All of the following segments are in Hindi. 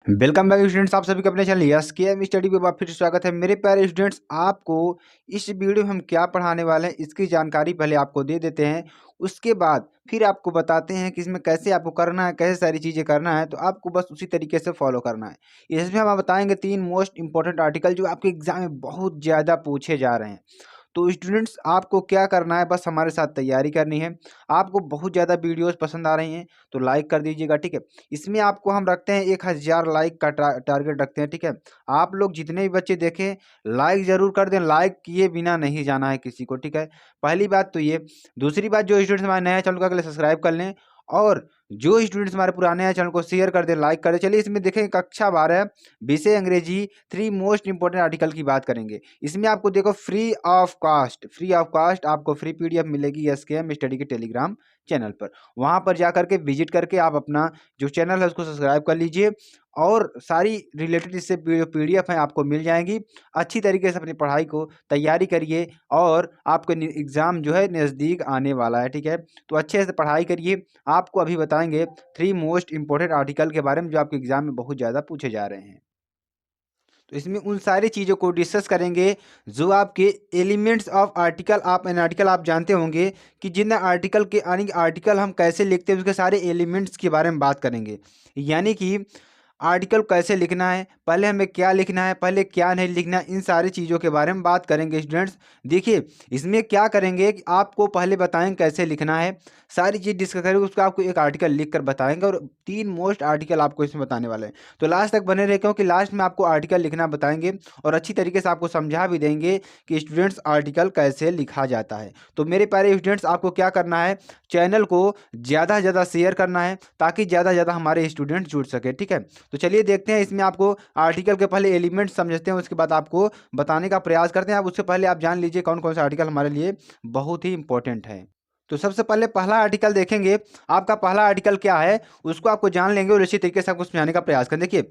वेलकम बैक स्टूडेंट्स, आप सभी का अपने चैनल यस के एम स्टडी में फिर स्वागत है। मेरे प्यारे स्टूडेंट्स, आपको इस वीडियो में हम क्या पढ़ाने वाले हैं इसकी जानकारी पहले आपको दे देते हैं। उसके बाद फिर आपको बताते हैं कि इसमें कैसे आपको करना है, कैसे सारी चीज़ें करना है। तो आपको बस उसी तरीके से फॉलो करना है। इसमें हम बताएंगे 3 मोस्ट इंपॉर्टेंट आर्टिकल जो आपके एग्जाम में बहुत ज़्यादा पूछे जा रहे हैं। तो स्टूडेंट्स, आपको क्या करना है, बस हमारे साथ तैयारी करनी है। आपको बहुत ज़्यादा वीडियोस पसंद आ रही हैं तो लाइक कर दीजिएगा, ठीक है। इसमें आपको हम रखते हैं 1000 लाइक का टारगेट रखते हैं, ठीक है। आप लोग जितने भी बच्चे देखें लाइक ज़रूर कर दें, लाइक किए बिना नहीं जाना है किसी को, ठीक है। पहली बात तो ये। दूसरी बात, जो स्टूडेंट्स हमारे नए चैनल को अगले सब्सक्राइब कर लें, और जो स्टूडेंट्स हमारे पुराने हैं चैनल को शेयर कर दें, लाइक कर दें। चलिए इसमें देखें कक्षा 12 विषय अंग्रेजी 3 मोस्ट इंपॉर्टेंट आर्टिकल की बात करेंगे। इसमें आपको देखो फ्री ऑफ कास्ट आपको फ्री पीडीएफ मिलेगी एसकेएम स्टडी के टेलीग्राम चैनल पर। वहां पर जा करके विजिट करके आप अपना जो चैनल है उसको सब्सक्राइब कर लीजिए, और सारी रिलेटेड इससे जो पीडीएफ है आपको मिल जाएंगी। अच्छी तरीके से अपनी पढ़ाई को तैयारी करिए, और आपका एग्ज़ाम जो है नज़दीक आने वाला है, ठीक है। तो अच्छे से पढ़ाई करिए। आपको अभी बताएंगे 3 मोस्ट इंपॉर्टेंट आर्टिकल के बारे में जो आपके एग्जाम में बहुत ज़्यादा पूछे जा रहे हैं। तो इसमें उन सारी चीज़ों को डिस्कस करेंगे जो आपके एलिमेंट्स ऑफ आर्टिकल, आप एन आर्टिकल आप जानते होंगे कि जिन आर्टिकल के यानी आर्टिकल हम कैसे लिखते हैं उसके सारे एलिमेंट्स के बारे में बात करेंगे। यानी कि आर्टिकल कैसे लिखना है, पहले हमें क्या लिखना है, पहले क्या नहीं लिखना है, इन सारी चीज़ों के बारे में बात करेंगे स्टूडेंट्स। देखिए इसमें क्या करेंगे कि आपको पहले बताएंगे कैसे लिखना है, सारी चीज़ डिस्कस करेंगे, उसको आपको एक आर्टिकल लिख कर बताएंगे, और 3 मोस्ट आर्टिकल आपको इसमें बताने वाले हैं। तो लास्ट तक बने रहे, क्योंकि लास्ट में आपको आर्टिकल लिखना बताएंगे और अच्छी तरीके से आपको समझा भी देंगे कि स्टूडेंट्स आर्टिकल कैसे लिखा जाता है। तो मेरे प्यारे स्टूडेंट्स, आपको क्या करना है, चैनल को ज़्यादा से ज़्यादा शेयर करना है ताकि ज़्यादा से ज़्यादा हमारे स्टूडेंट जुड़ सके, ठीक है। तो चलिए देखते हैं, इसमें आपको आर्टिकल के पहले एलिमेंट समझते हैं, उसके बाद आपको बताने का प्रयास करते हैं। आप उससे पहले आप जान लीजिए कौन कौन सा आर्टिकल हमारे लिए बहुत ही इंपॉर्टेंट है। तो सबसे पहले पहला आर्टिकल देखेंगे। आपका पहला आर्टिकल क्या है उसको आपको जान लेंगे और इसी तरीके से आपको समझाने का प्रयास करें। देखिए,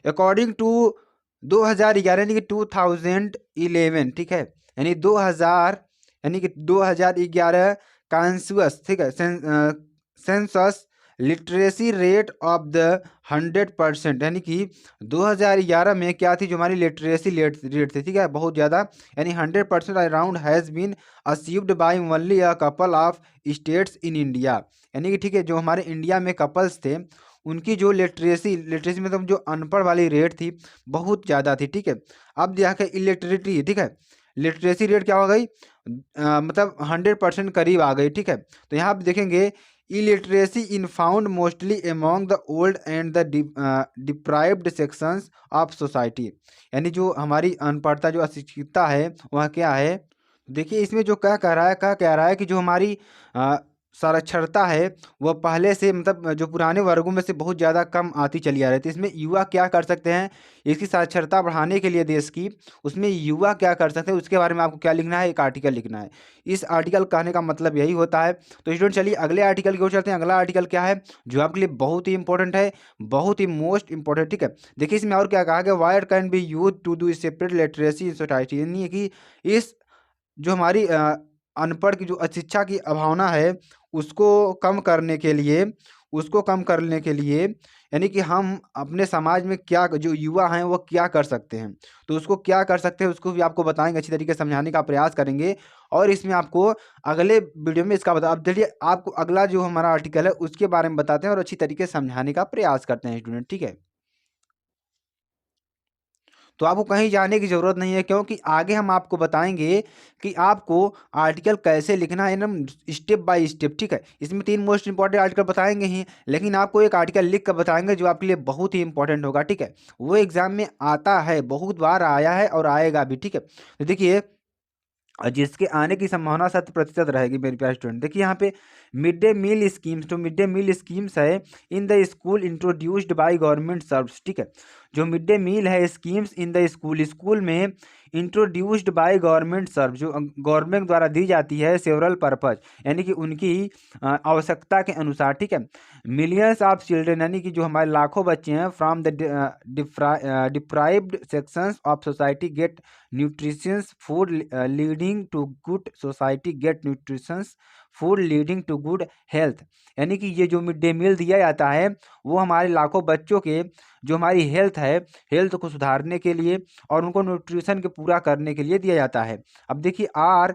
अकॉर्डिंग टू 2011 यानी कि 2011, ठीक है, यानी 2000 यानी कि 2011 कांसुअस, ठीक है, census literacy rate of the 100%, यानी कि 2011 में क्या थी जो हमारी लिटरेसी रेट थी, ठीक है, बहुत ज़्यादा, यानी 100% around has been achieved by only a couple of states in India. यानी कि ठीक है, जो हमारे इंडिया में कपल्स थे उनकी जो लिटरेसी मतलब जो अनपढ़ वाली रेट थी बहुत ज़्यादा थी, ठीक है। अब जाके इलिटरेटी, ठीक है, लिटरेसी रेट क्या हो गई, मतलब 100% करीब आ गई, ठीक है। तो यहाँ आप देखेंगे illiteracy in found mostly among the old and the deprived sections of society. यानी जो हमारी अनपढ़ता जो अशिक्षितता है वह क्या है। देखिए इसमें जो क्या कह रहा है कि जो हमारी साक्षरता है वह पहले से मतलब जो पुराने वर्गों में से बहुत ज़्यादा कम आती चली आ रही थी। इसमें युवा क्या कर सकते हैं, इसकी साक्षरता बढ़ाने के लिए देश की, उसमें युवा क्या कर सकते हैं उसके बारे में आपको क्या लिखना है, एक आर्टिकल लिखना है। इस आर्टिकल कहने का मतलब यही होता है। तो स्टूडेंट चलिए अगले आर्टिकल की ओर चलते हैं। अगला आर्टिकल क्या है जो आपके लिए बहुत ही इंपॉर्टेंट है, बहुत ही मोस्ट इंपॉर्टेंट, ठीक है। देखिए इसमें और क्या कहा गया, wire can be use to do separate literacy in society, यानी कि इस जो हमारी अनपढ़ की जो अशिक्षा की अभावना है उसको कम करने के लिए, यानी कि हम अपने समाज में क्या जो युवा हैं वो क्या कर सकते हैं, तो उसको क्या कर सकते हैं उसको भी आपको बताएंगे, अच्छी तरीके से समझाने का प्रयास करेंगे। और इसमें आपको अगले वीडियो में इसका बता, अब चलिए आपको अगला जो हमारा आर्टिकल है उसके बारे में बताते हैं और अच्छी तरीके से समझाने का प्रयास करते हैं स्टूडेंट, ठीक है। तो आपको कहीं जाने की ज़रूरत नहीं है, क्योंकि आगे हम आपको बताएंगे कि आपको आर्टिकल कैसे लिखना है एकदम स्टेप बाय स्टेप, ठीक है। इसमें 3 मोस्ट इंपॉर्टेंट आर्टिकल बताएंगे ही, लेकिन आपको एक आर्टिकल लिख कर बताएंगे जो आपके लिए बहुत ही इंपॉर्टेंट होगा, ठीक है। वो एग्जाम में आता है, बहुत बार आया है और आएगा भी, ठीक है। तो देखिए, और जिसके आने की संभावना 100% रहेगी मेरे प्यारे स्टूडेंट। देखिए यहाँ पे मिड डे मील स्कीम्स, जो मिड डे मील स्कीम्स है in the school introduced by government serves, ठीक है। जो मिड डे मील है schemes in the school, school में इंट्रोड्यूस्ड बाय गवर्नमेंट सर्व, जो गवर्नमेंट द्वारा दी जाती है सेवरल पर्पज, यानी कि उनकी आवश्यकता के अनुसार, ठीक है। मिलियंस ऑफ चिल्ड्रन, यानी कि जो हमारे लाखों बच्चे हैं from the deprived sections of society get nutritious food leading to good society get nutritious food leading to good health, यानी कि ये जो मिड डे मील दिया जाता है वो हमारे लाखों बच्चों के जो हमारी हेल्थ है, हेल्थ को सुधारने के लिए और उनको न्यूट्रिशन के पूरा करने के लिए दिया जाता है। अब देखिए are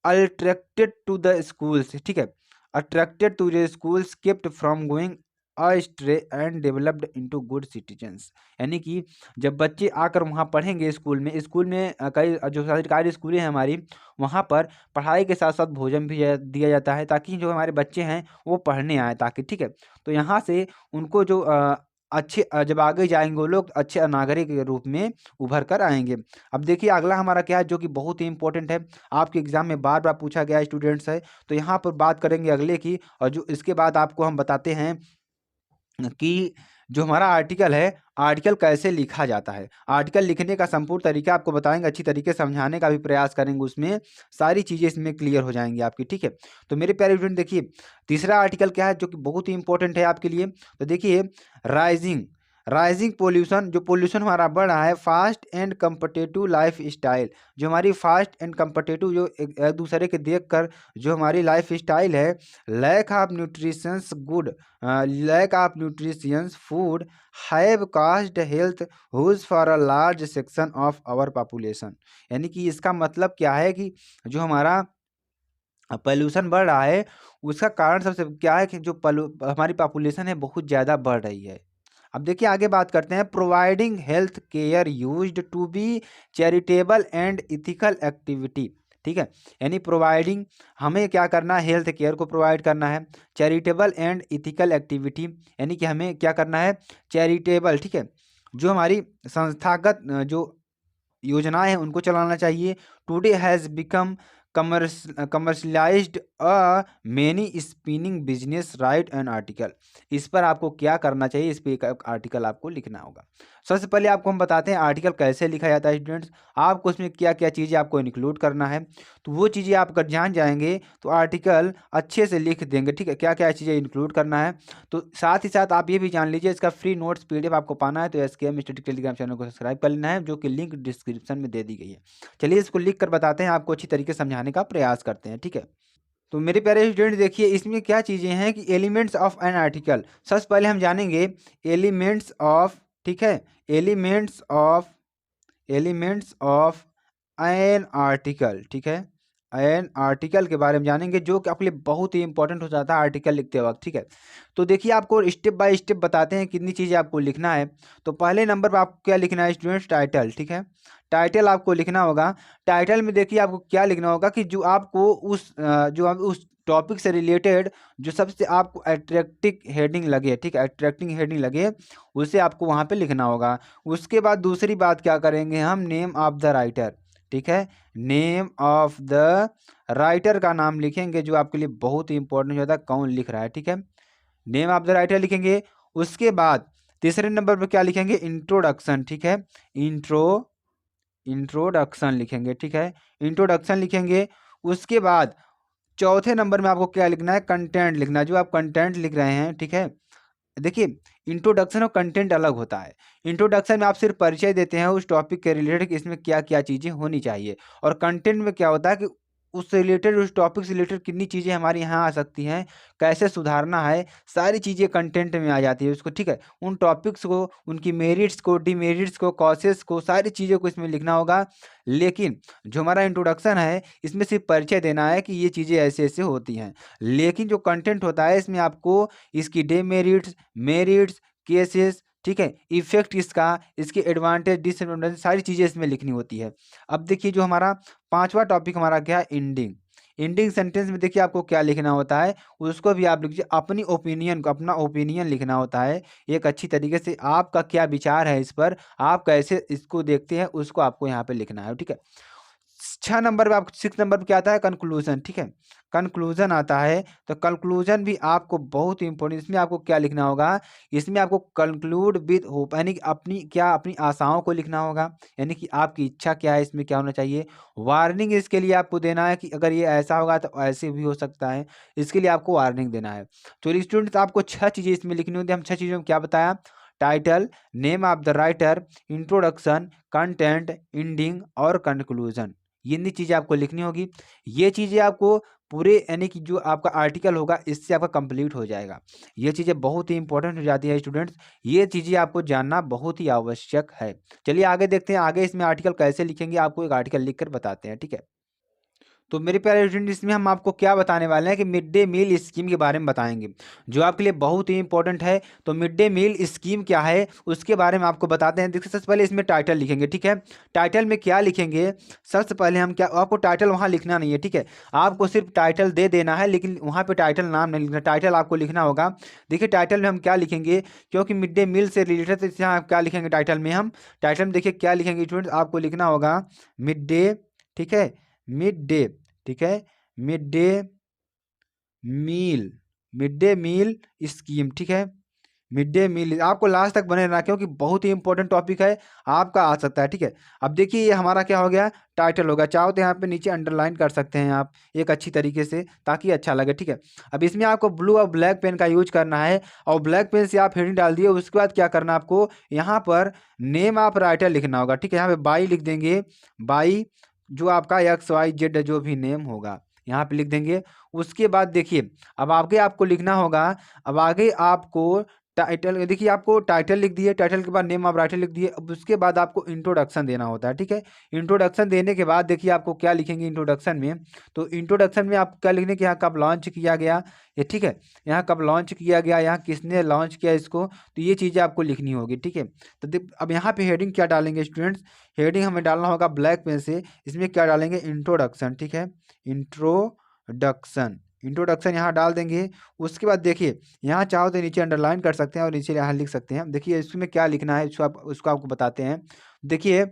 attracted to the schools, ठीक है, attracted to the schools kept from going astray and developed into good citizens, यानी कि जब बच्चे आकर वहाँ पढ़ेंगे स्कूल में कई जो सरकारी स्कूलें हैं हमारी, वहाँ पर पढ़ाई के साथ साथ भोजन भी दिया जाता है ताकि जो हमारे बच्चे हैं वो पढ़ने आए ताकि, ठीक है, तो यहाँ से उनको जो अच्छे जब आगे जाएंगे वो लोग अच्छे नागरिक के रूप में उभर कर आएंगे। अब देखिए अगला हमारा क्या है जो कि बहुत ही इंपॉर्टेंट है, आपके एग्जाम में बार बार पूछा गया स्टूडेंट्स है, तो यहाँ पर बात करेंगे अगले की, और जो इसके बाद आपको हम बताते हैं कि जो हमारा आर्टिकल है, आर्टिकल कैसे लिखा जाता है, आर्टिकल लिखने का संपूर्ण तरीका आपको बताएंगे, अच्छी तरीके से समझाने का भी प्रयास करेंगे, उसमें सारी चीज़ें इसमें क्लियर हो जाएंगी आपकी, ठीक है। तो मेरे प्यारे स्टूडेंट देखिए तीसरा आर्टिकल क्या है जो कि बहुत ही इंपॉर्टेंट है आपके लिए, तो देखिए राइजिंग राइजिंग पोल्यूशन, जो पोल्यूशन हमारा बढ़ रहा है, fast and competitive life style, जो हमारी फास्ट एंड कम्पटेटिव जो एक दूसरे के देख कर जो हमारी लाइफ स्टाइल है, lack of nutritions good lack of nutritions food have caused health woes for a large section of our population, यानी कि इसका मतलब क्या है कि जो हमारा पोल्यूशन बढ़ रहा है उसका कारण सबसे क्या है कि जो हमारी पॉपुलेशन है बहुत ज़्यादा बढ़ रही है। अब देखिए आगे बात करते हैं, providing health care used to be charitable and ethical activity, ठीक है, यानी प्रोवाइडिंग हमें क्या करना है, हेल्थ केयर को प्रोवाइड करना है, चैरिटेबल एंड इथिकल एक्टिविटी, यानी कि हमें क्या करना है, चैरिटेबल, ठीक है, जो हमारी संस्थागत जो योजनाएं हैं उनको चलाना चाहिए। Today has become commercialised a many spinning business right an article, इस पर आपको क्या करना चाहिए, इस पर एक आर्टिकल आपको लिखना होगा। सबसे पहले आपको हम बताते हैं आर्टिकल कैसे लिखा जाता है स्टूडेंट्स, आपको उसमें क्या क्या चीज़ें आपको इंक्लूड करना है, तो वो चीज़ें आप अगर जान जाएंगे तो आर्टिकल अच्छे से लिख देंगे, ठीक है, क्या क्या चीज़ें इंक्लूड करना है। तो साथ ही साथ आप ये भी जान लीजिए इसका फ्री नोट्स पीडीएफ आपको पाना है तो SKM स्टडी टेलीग्राम चैनल को सब्सक्राइब कर लेना है, जो कि लिंक डिस्क्रिप्शन में दे दी गई है। चलिए इसको लिख कर बताते हैं, आपको अच्छी तरीके से समझाने का प्रयास करते हैं, ठीक है। तो मेरे प्यारे स्टूडेंट देखिए इसमें क्या चीज़ें हैं कि एलिमेंट्स ऑफ एन आर्टिकल, सबसे पहले हम जानेंगे एलिमेंट्स ऑफ, ठीक है, एलिमेंट्स ऑफ एन आर्टिकल, ठीक है, एन आर्टिकल के बारे में जानेंगे जो कि आपके लिए बहुत ही इंपॉर्टेंट हो जाता है आर्टिकल लिखते वक्त, ठीक है। तो देखिए आपको स्टेप बाय स्टेप बताते हैं कितनी चीज़ें आपको लिखना है। तो पहले नंबर पर आपको क्या लिखना है स्टूडेंट्स, टाइटल, ठीक है, टाइटल आपको लिखना होगा। टाइटल में देखिए आपको क्या लिखना होगा कि जो आपको जो आप उस टॉपिक से रिलेटेड जो सबसे आपको अट्रैक्टिव हेडिंग लगे, ठीक है, अट्रैक्टिंग हेडिंग लगे उसे आपको वहाँ पे लिखना होगा। उसके बाद दूसरी बात क्या करेंगे हम, नेम ऑफ द राइटर, ठीक है, नेम ऑफ द राइटर का नाम लिखेंगे जो आपके लिए बहुत ही इंपॉर्टेंट होता है, कौन लिख रहा है, ठीक है, नेम ऑफ द राइटर लिखेंगे। उसके बाद तीसरे नंबर पर क्या लिखेंगे, इंट्रोडक्शन, ठीक है, इंट्रोडक्शन लिखेंगे, ठीक है, इंट्रोडक्शन लिखेंगे। उसके बाद चौथे नंबर में आपको क्या लिखना है, कंटेंट लिखना है, जो आप कंटेंट लिख रहे हैं, ठीक है। देखिए इंट्रोडक्शन और कंटेंट अलग होता है। इंट्रोडक्शन में आप सिर्फ परिचय देते हैं उस टॉपिक के रिलेटेड कि इसमें क्या क्या चीज़ें होनी चाहिए, और कंटेंट में क्या होता है कि उससे रिलेटेड उस टॉपिक से रिलेटेड कितनी चीज़ें हमारे यहाँ आ सकती हैं, कैसे सुधारना है, सारी चीज़ें कंटेंट में आ जाती है उसको, ठीक है। उन टॉपिक्स को, उनकी मेरिट्स को, डिमेरिट्स को, कॉसेस को, सारी चीज़ों को इसमें लिखना होगा। लेकिन जो हमारा इंट्रोडक्शन है इसमें सिर्फ परिचय देना है कि ये चीज़ें ऐसे ऐसे होती हैं, लेकिन जो कंटेंट होता है इसमें आपको इसकी डेमेरिट्स, मेरिट्स, केसेस, ठीक है, इफेक्ट इसका, इसके एडवांटेज, डिसएडवांटेज, सारी चीज़ें इसमें लिखनी होती है। अब देखिए जो हमारा पांचवा टॉपिक हमारा क्या है, एंडिंग। एंडिंग सेंटेंस में देखिए आपको क्या लिखना होता है, उसको भी आप लिखिए, अपनी ओपिनियन को, अपना ओपिनियन लिखना होता है एक अच्छी तरीके से, आपका क्या विचार है इस पर, आप कैसे इसको देखते हैं उसको आपको यहाँ पे लिखना है, ठीक है। 6 नंबर पे, आपको 6 नंबर पे क्या आता है, कंक्लूजन, ठीक है, कंक्लूजन आता है। तो कंक्लूजन भी आपको बहुत ही इंपॉर्टेंट, इसमें आपको क्या लिखना होगा, इसमें आपको कंक्लूड विद होप, यानी कि अपनी क्या, अपनी आशाओं को लिखना होगा, यानी कि आपकी इच्छा क्या है, इसमें क्या होना चाहिए। वार्निंग इसके लिए आपको देना है कि अगर ये ऐसा होगा तो ऐसे भी हो सकता है, इसके लिए आपको वार्निंग देना है। तो स्टूडेंट्स आपको 6 चीज़ें इसमें लिखनी होती है। हम 6 चीज़ों में क्या बताया, title, name of the writer, introduction, content, ending और कंक्लूजन, ये चीज़ें आपको लिखनी होगी। ये चीज़ें आपको पूरे यानी कि जो आपका आर्टिकल होगा इससे आपका कंप्लीट हो जाएगा। ये चीज़ें बहुत ही इंपॉर्टेंट हो जाती है स्टूडेंट्स, ये चीज़ें आपको जानना बहुत ही आवश्यक है। चलिए आगे देखते हैं, आगे इसमें आर्टिकल कैसे लिखेंगे, आपको एक आर्टिकल लिख कर बताते हैं, ठीक है। तो मेरे प्यारे स्टूडेंट, इसमें हम आपको क्या बताने वाले हैं कि मिड डे मील स्कीम के बारे में बताएंगे, जो आपके लिए बहुत ही इंपॉर्टेंट है। तो मिड डे मील स्कीम क्या है उसके बारे में आपको बताते हैं। देखिए सबसे पहले इसमें टाइटल लिखेंगे, ठीक है। टाइटल में क्या लिखेंगे, सबसे पहले हम क्या, आपको टाइटल वहाँ लिखना नहीं है, ठीक है। आपको सिर्फ टाइटल दे देना है, लेकिन वहाँ पे टाइटल नाम नहीं लिखना, टाइटल आपको लिखना होगा। देखिए टाइटल में हम क्या लिखेंगे, क्योंकि मिड डे मील से रिलेटेड, तो यहाँ क्या लिखेंगे टाइटल में, हम टाइटल में देखिए क्या लिखेंगे स्टूडेंट, आपको लिखना होगा मिड डे, ठीक है, मिड डे, ठीक है, mid day meal, mid day meal scheme, ठीक है। मिड डे मील आपको लास्ट तक बने रहना, क्योंकि बहुत ही इंपॉर्टेंट टॉपिक है, आपका आ सकता है, ठीक है। अब देखिए ये हमारा क्या हो गया, टाइटल होगा। चाहो तो यहाँ पे नीचे अंडरलाइन कर सकते हैं आप एक अच्छी तरीके से, ताकि अच्छा लगे, ठीक है। अब इसमें आपको ब्लू और ब्लैक पेन का यूज करना है, और ब्लैक पेन से आप हेडिंग डाल दिए, उसके बाद क्या करना आपको, यहाँ पर नेम ऑफ राइटर लिखना होगा, ठीक है। यहाँ पे बाई लिख देंगे, बाई जो आपका XYZ जो भी नेम होगा यहाँ पे लिख देंगे। उसके बाद देखिए अब आगे आपको लिखना होगा, अब आगे आपको टाइटल, देखिए आपको टाइटल लिख दिए, टाइटल के बाद नेम ऑफ राइटर लिख दिए। अब उसके बाद आपको इंट्रोडक्शन देना होता है, ठीक है। इंट्रोडक्शन देने के बाद देखिए आपको क्या लिखेंगे इंट्रोडक्शन में, तो इंट्रोडक्शन में आप क्या लिखने कि यहाँ कब लॉन्च किया गया, ये ठीक है, यहाँ कब लॉन्च किया गया, यहाँ किसने लॉन्च किया इसको, तो ये चीज़ें आपको लिखनी होगी, ठीक है। तो अब यहाँ पे हेडिंग क्या डालेंगे स्टूडेंट्स, हेडिंग हमें डालना होगा ब्लैक पेन से, इसमें क्या डालेंगे इंट्रोडक्शन, ठीक है, इंट्रोडक्शन, इंट्रोडक्शन यहाँ डाल देंगे। उसके बाद देखिए यहाँ चाहो तो नीचे अंडरलाइन कर सकते हैं और नीचे यहाँ लिख सकते हैं। देखिए इसमें क्या लिखना है उसको आपको बताते हैं। देखिए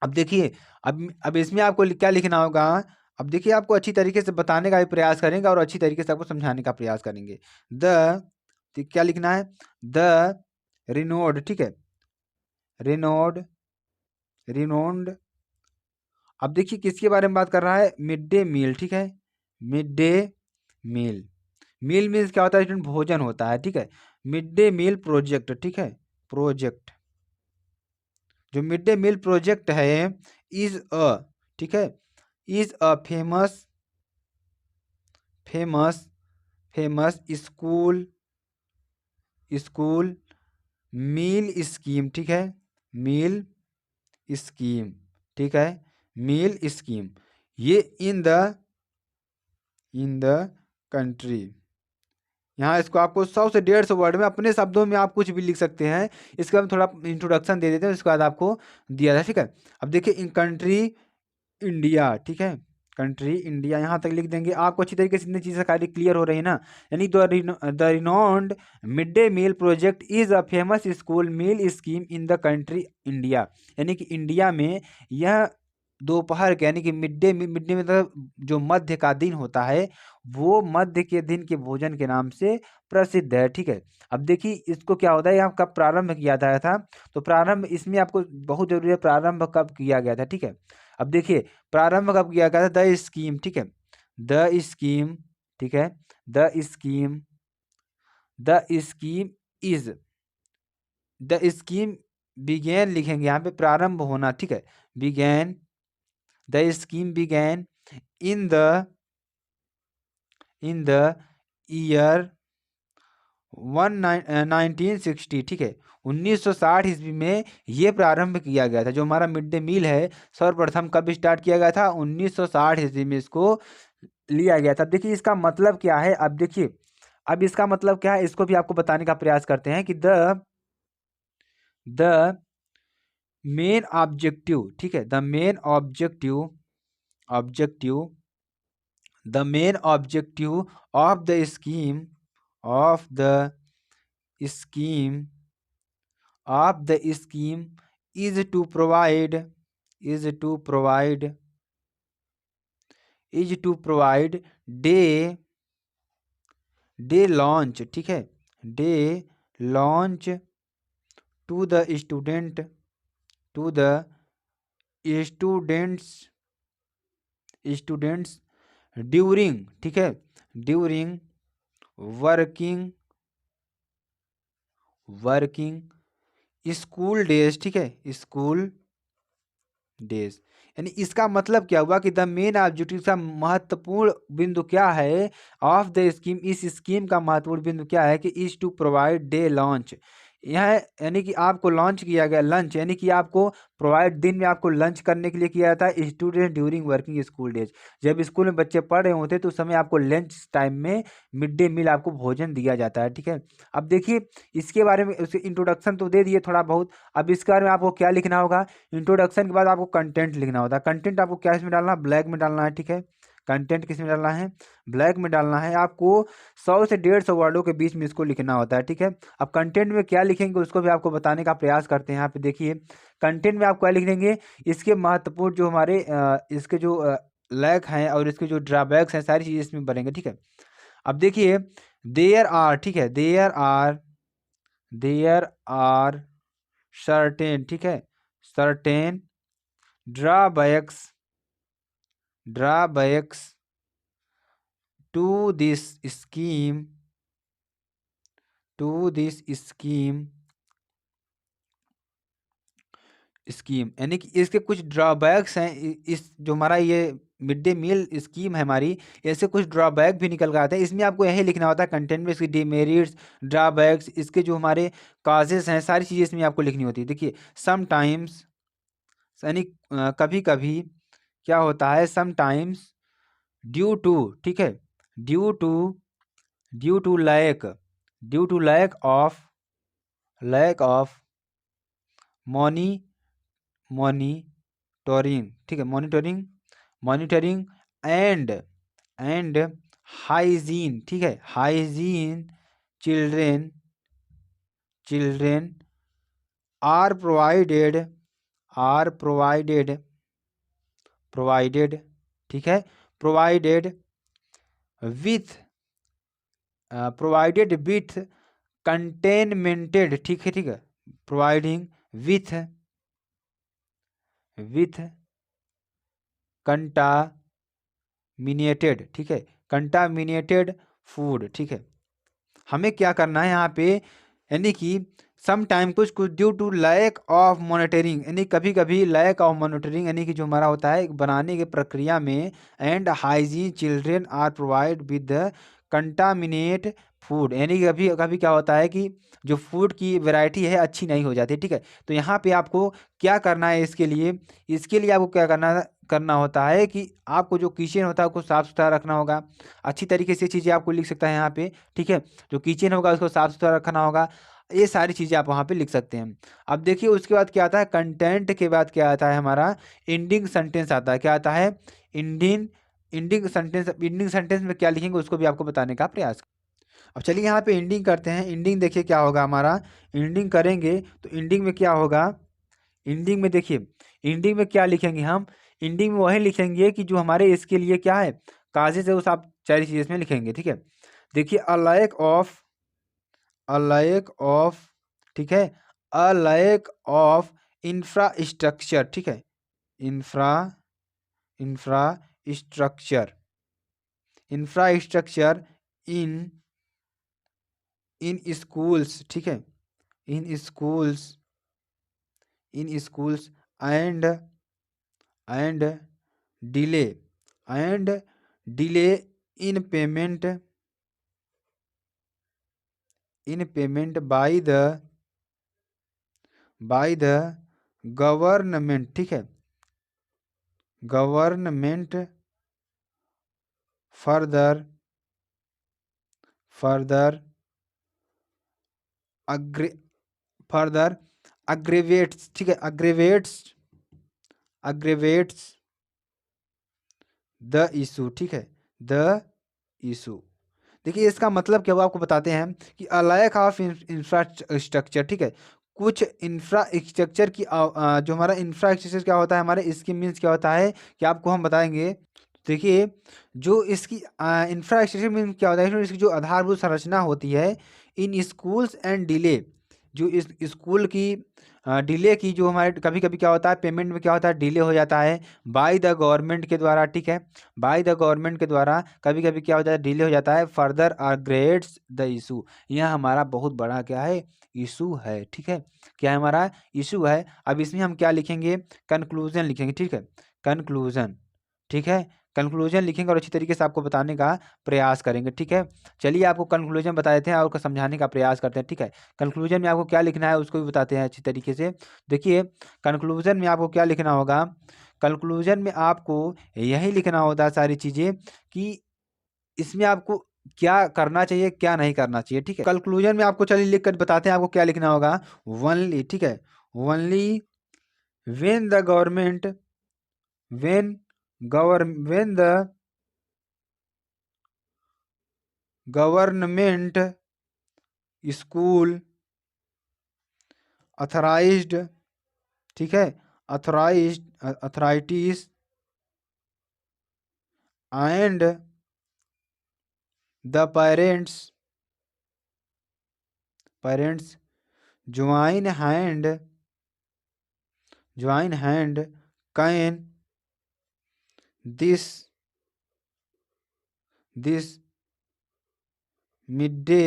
अब देखिए अब इसमें आपको क्या लिखना होगा, अब देखिए आपको अच्छी तरीके से बताने का भी प्रयास करेंगे और अच्छी तरीके से आपको समझाने का प्रयास करेंगे। द, क्या लिखना है, द रिनोड, ठीक है, रिनोड, रिनोड। अब देखिए किसके बारे में बात कर रहा है, मिड डे मील, ठीक है, mid day meal. Meal means क्या होता है स्टूडेंट, भोजन होता है, ठीक है। मिड डे मील प्रोजेक्ट, ठीक है, प्रोजेक्ट, जो मिड डे मील प्रोजेक्ट है इज अ, ठीक है, is a famous, famous, famous school, school meal scheme, ठीक है, मील स्कीम, ठीक है, मील स्कीम। ये इन द कंट्री, यहाँ इसको आपको 100 से 150 वर्ड में अपने शब्दों में आप कुछ भी लिख सकते हैं। इसके बाद थोड़ा इंट्रोडक्शन दे देते हैं, उसके बाद आपको दिया था, ठीक है। अब देखिए इन कंट्री इंडिया, ठीक है, कंट्री इंडिया यहाँ तक लिख देंगे। आपको अच्छी तरीके से इतनी चीज़ें सारी क्लियर हो रही है ना, यानी the renowned mid day meal project is a famous school meal scheme in the country India, यानी कि इंडिया में यह दोपहर के, यानी कि मिड डे मतलब जो मध्य का दिन होता है, वो मध्य के दिन के भोजन के नाम से प्रसिद्ध है, ठीक है। अब देखिए इसको क्या होता है, यहाँ कब प्रारंभ किया गया था, तो प्रारंभ इसमें आपको बहुत जरूरी है, प्रारंभ कब किया गया था, ठीक है। अब देखिए प्रारंभ कब किया गया था, द स्कीम, ठीक है, द स्कीम, ठीक है, the scheme, the scheme is, the scheme began लिखेंगे यहाँ पे, प्रारंभ होना, ठीक है, began, the scheme began in the, in the year 1960, ठीक है, 1960 ईस्वी में ये प्रारंभ किया गया था। जो हमारा मिड डे मील है सर्वप्रथम कब स्टार्ट किया गया था, 1960 ईस्वी में इसको लिया गया था। देखिए इसका मतलब क्या है, अब देखिए अब इसका मतलब क्या है, इसको भी आपको बताने का प्रयास करते हैं कि द मेन ऑब्जेक्टिव, ठीक है, the main objective, objective, the main objective of the scheme, of the scheme, of the scheme is to provide, is to provide, is to provide day, day launch, ठीक है, day launch to the student, to the students, students during, ठीक है, during working, working school days, ठीक है, स्कूल डेज। यानी इसका मतलब क्या हुआ कि द मेन ऑब्जेक्टिव का महत्वपूर्ण बिंदु क्या है ऑफ द स्कीम, इस स्कीम का महत्वपूर्ण बिंदु क्या है कि is to provide day lunch. यह यानी कि आपको लॉन्च किया गया लंच, यानी कि आपको प्रोवाइड दिन में आपको लंच करने के लिए किया जाता है student during working school days. जब स्कूल में बच्चे पढ़ रहे होते तो उस समय आपको लंच टाइम में मिड डे मील आपको भोजन दिया जाता है। ठीक है, अब देखिए इसके बारे में उसके इंट्रोडक्शन तो दे दिए थोड़ा बहुत। अब इसके बारे में आपको क्या लिखना होगा, इंट्रोडक्शन के बाद आपको कंटेंट लिखना होता है। कंटेंट आपको क्या इसमें डालना है, ब्लैक में डालना है। ठीक है, कंटेंट किस में डालना है, ब्लैक में डालना है। आपको 100 से 150 वर्डों के बीच में इसको लिखना होता है। ठीक है, अब कंटेंट में क्या लिखेंगे उसको भी आपको बताने का प्रयास करते हैं। यहाँ पे देखिए कंटेंट में आप क्या लिखेंगे, इसके महत्वपूर्ण जो हमारे इसके जो लैक हैं और इसके जो ड्रॉबैक्स हैं सारी चीज़ें इसमें बनेंगे। ठीक है, अब देखिए देयर आर, ठीक है, देयर आर सर्टेन, ठीक है, certain drawbacks to this scheme, यानी कि इसके कुछ ड्रॉबैक्स हैं। इस जो हमारा ये मिड डे मील स्कीम है हमारी, ऐसे कुछ ड्रॉबैक भी निकल कर आते हैं। इसमें आपको यही लिखना होता है कंटेंट में, इसकी डिमेरिट्स, ड्रॉबैक्स, इसके जो हमारे काजेस हैं सारी चीज़ें इसमें आपको लिखनी होती है। देखिए समटाइम्स, यानी कभी कभी क्या होता है, समटाइम्स ड्यू टू, ठीक है, due to lack, lack of money monitoring, ठीक है, मॉनिटरिंग एंड हाइजीन, ठीक है, हाइजीन चिल्ड्रेन आर प्रोवाइडेड, ठीक है, प्रोवाइडेड विथ कंटेनमेंटेड, ठीक है, प्रोवाइडिंग विथ कंटामिनेटेड, ठीक है, कंटामिनेटेड फूड। ठीक है, हमें क्या करना है यहाँ पे, यानी कि सम टाइम कुछ due to lack of monitoring, यानी कभी कभी लैक ऑफ मॉनिटरिंग, यानी कि जो हमारा होता है बनाने की प्रक्रिया में, and hygiene children are provide with contaminate food, यानी कि कभी कभी क्या होता है कि जो फूड की वैरायटी है अच्छी नहीं हो जाती। ठीक है, तो यहाँ पे आपको क्या करना है, इसके लिए आपको क्या करना होता है कि आपको जो किचन होता है उसको साफ़ सुथरा रखना होगा। अच्छी तरीके से चीज़ें आपको लिख सकता है यहाँ पे। ठीक है, जो किचन होगा उसको साफ़ सुथरा रखना होगा, ये सारी चीज़ें आप वहाँ पे लिख सकते हैं। अब देखिए उसके बाद क्या आता है, कंटेंट के बाद क्या आता है हमारा, एंडिंग सेंटेंस आता है। क्या आता है, एंडिंग सेंटेंस में क्या लिखेंगे उसको भी आपको बताने का प्रयास। अब चलिए यहाँ पे एंडिंग करते हैं। एंडिंग देखिए क्या होगा हमारा, एंडिंग करेंगे तो एंडिंग में क्या होगा, एंडिंग में देखिए एंडिंग में क्या लिखेंगे हम, एंडिंग में वही लिखेंगे कि जो हमारे इसके लिए क्या है काजेज है, उस आप सारी चीज़ें इसमें लिखेंगे। ठीक है, देखिए अ लैक ऑफ, ठीक है, अ लैक ऑफ इंफ्रास्ट्रक्चर, ठीक है, इंफ्रास्ट्रक्चर इन स्कूल्स, ठीक है, इन schools and delay delay in payment by the government, ठीक है, गवर्नमेंट फर्दर अग्रेवेट्स, ठीक है, अग्रेवेट्स द इशू, ठीक है, द इशू। देखिए इसका मतलब क्या हुआ आपको बताते हैं कि अ लैक ऑफ इंफ्रास्ट्रक्चर, ठीक है, कुछ इंफ्रास्ट्रक्चर की जो हमारा इंफ्रास्ट्रक्चर क्या होता है हमारे, इसकी मीन्स क्या होता है कि आपको हम बताएंगे। देखिए जो इसकी इंफ्रास्ट्रक्चर मीन्स क्या होता है, इसकी जो आधारभूत संरचना होती है इन स्कूल्स एंड डिले, जो इस स्कूल की डिले की जो हमारे कभी कभी क्या होता है पेमेंट में क्या होता है डिले हो जाता है बाय द गवर्नमेंट के द्वारा। ठीक है, बाय द गवर्नमेंट के द्वारा कभी कभी क्या हो जाता है डिले हो जाता है, फर्दर अग्रेवेट्स द इशू, यह हमारा बहुत बड़ा क्या है इशू है। ठीक है, क्या है हमारा इशू है। अब इसमें हम क्या लिखेंगे, कंक्लूजन लिखेंगे। ठीक है, कंक्लूजन। ठीक है, कंक्लूजन लिखेंगे और अच्छी तरीके से आपको बताने का प्रयास करेंगे। ठीक है, चलिए आपको कंक्लूजन बता देते हैं और समझाने का प्रयास करते हैं। ठीक है, कंक्लूजन में आपको क्या लिखना है उसको भी बताते हैं अच्छी तरीके से। देखिए, कंक्लूजन में आपको क्या लिखना होगा, कंक्लूजन में आपको यही लिखना होता है सारी चीज़ें कि इसमें आपको क्या करना चाहिए क्या नहीं करना चाहिए। ठीक है, कंक्लूजन में आपको चलिए लिख कर बताते हैं आपको क्या लिखना होगा। ओनली, ठीक है, only when the government, when the government school authorised, ठीक है, authorities and the parents join hand can this mid day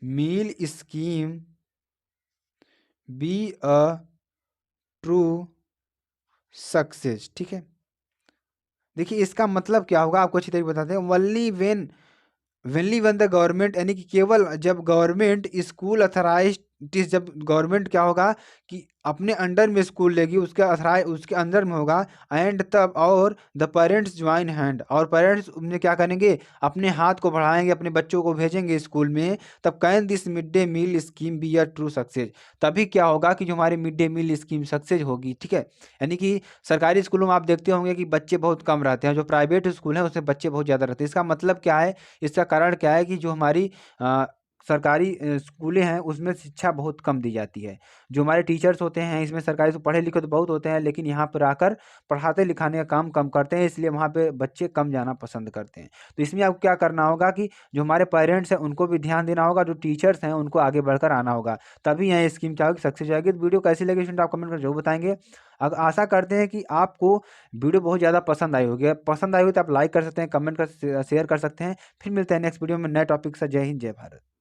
meal scheme be a true success. ठीक है, देखिए इसका मतलब क्या होगा आपको अच्छी तरीके बताते हैं। वेनली वन द गवर्नमेंट, यानी कि केवल जब गवर्नमेंट स्कूल अथराइज, जब गवर्नमेंट क्या होगा कि अपने अंडर में स्कूल लेगी, उसके अंदर में होगा, एंड तब और द पेरेंट्स ज्वाइन हैंड, और पेरेंट्स उनमें क्या करेंगे, अपने हाथ को बढ़ाएंगे, अपने बच्चों को भेजेंगे स्कूल में, तब can this mid day meal scheme be a true success, तभी क्या होगा कि जो हमारी mid day meal scheme success होगी। ठीक है, यानी कि सरकारी स्कूलों में आप देखते होंगे कि बच्चे बहुत कम रहते हैं, जो प्राइवेट स्कूल है उसमें बच्चे बहुत ज़्यादा रहते हैं। इसका मतलब क्या है, इसका कारण क्या है कि जो हमारी सरकारी स्कूलें हैं उसमें शिक्षा बहुत कम दी जाती है। जो हमारे टीचर्स होते हैं इसमें सरकारी से पढ़े लिखे तो बहुत होते हैं, लेकिन यहाँ पर आकर पढ़ाते लिखाने का काम कम करते हैं, इसलिए वहाँ पे बच्चे कम जाना पसंद करते हैं। तो इसमें आपको क्या करना होगा कि जो हमारे पेरेंट्स हैं उनको भी ध्यान देना होगा, जो टीचर्स हैं उनको आगे बढ़कर आना होगा, तभी यहाँ स्कीम क्या होगी, सक्सेस जाएगी। तो वीडियो कैसी लगी स्टूडेंट आप कमेंट कर जरूर बताएंगे। अब आशा करते हैं कि आपको वीडियो बहुत ज़्यादा पसंद आई होगी। पसंद आई हो तो आप लाइक कर सकते हैं, कमेंट कर शेयर कर सकते हैं। फिर मिलते हैं नेक्स्ट वीडियो में नए टॉपिक से। जय हिंद, जय भारत।